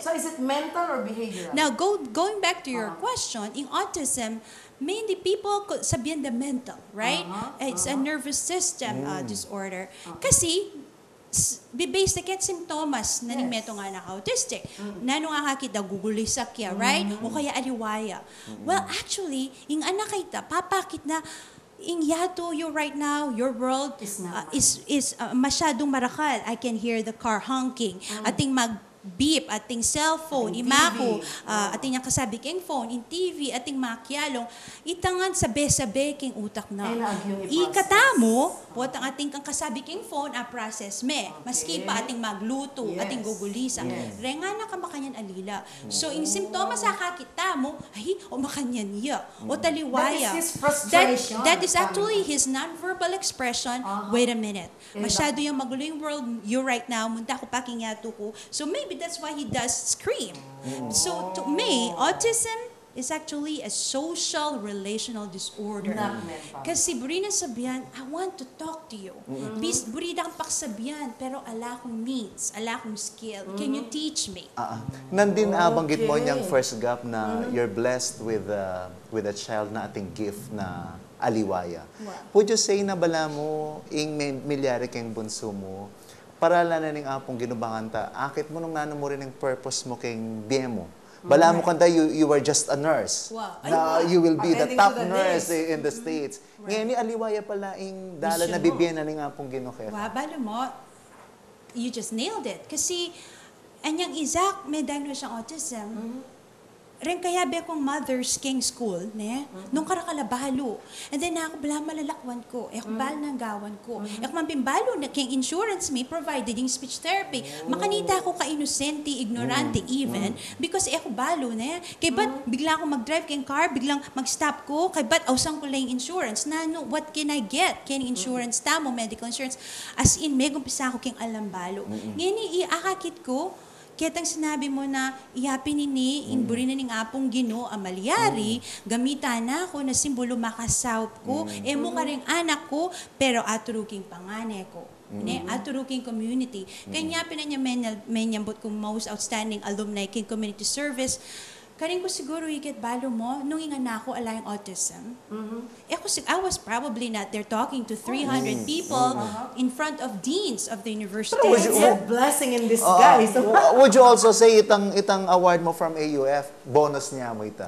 So is it mental or behavioral? Now, going back to your question, in autism, mainly people sabihin the mental, right? It's a nervous system disorder. Kasi, based na simptomas na ni meto nga na autistic. Nano nga kita gugulisak ya, right? O kaya aliwaya. Well, actually, yung anak kita, papakit na in yato you right now, your world is masyadong marakal. I can hear the car honking. Ating beep, ating cellphone, imako, ating yung kasabi king phone, in TV, ating makyalong, itangan sabi-sabi king utak na. Ikatamo, po ang ating kang kasabi king phone, process me. Maski pa ating magluto, ating gugulisa. Renga na ka makanyan alila. So, in simptomas sa kakita mo, ay, o makanyan niya, o taliwaya. That is his frustration. That is actually his non-verbal expression. Wait a minute. Masyado yung magulo yung world you right now, munta ko paking yato ko. So, maybe that's why he does scream. So to me, autism is actually a social relational disorder. Kasi buri na sabihan, I want to talk to you. Buri na kang paksabihan, pero ala akong needs, ala akong skill. Can you teach me? Nandin banggit mo niyang first gap na you're blessed with a child na ating gift na aliwaya. Would you say na bala mo, ing milyari kang bunso mo, para lang na ning apong ginubangan ta, akit mo nung nano mo rin ang purpose mo keng demo. Bala mo kanta, you were just a nurse. Na you will be the top nurse in the States. Ngayon, ni aliwaya pala ing dala na bibigyan na ning apong ginuketa. Bala mo, you just nailed it. Kasi, anyang Isaac, may diagnosed siyang autism. Ren kaya be akong mother's king school, ne? Nung karakalabalo. And then ako bala malalakwan ko. Ako bala ng gawan ko. Ako mampimbalo na king insurance me provided yung speech therapy. Makanita ako ka-inosente, ignorante even. Because ako balo, ne? Kay ba't bigla ako mag-drive king car, biglang mag-stop ko, kay ba't ausang ko lang yung insurance? Na, no, what can I get? King insurance tamo, medical insurance. As in, may gumpisa ako king alambalo. Ngayon, iakakit ko, Ketang sinabi mo na iyapin ni inburi na ning apong Ginoo amalyari, gamitan na ako na simbolo makasawp ko, emo ka ring anak ko, pero aturuking pangane ko. Aturuking community. Kanya pinanya menyambot kong most outstanding alumni king community service. Karing ko siguro higit balo mo, nung ingana ako alayang autism. I was probably not there talking to 300 people in front of deans of the university. It's a blessing in disguise. Would you also say itang award mo from AUF, bonus niya mo ita?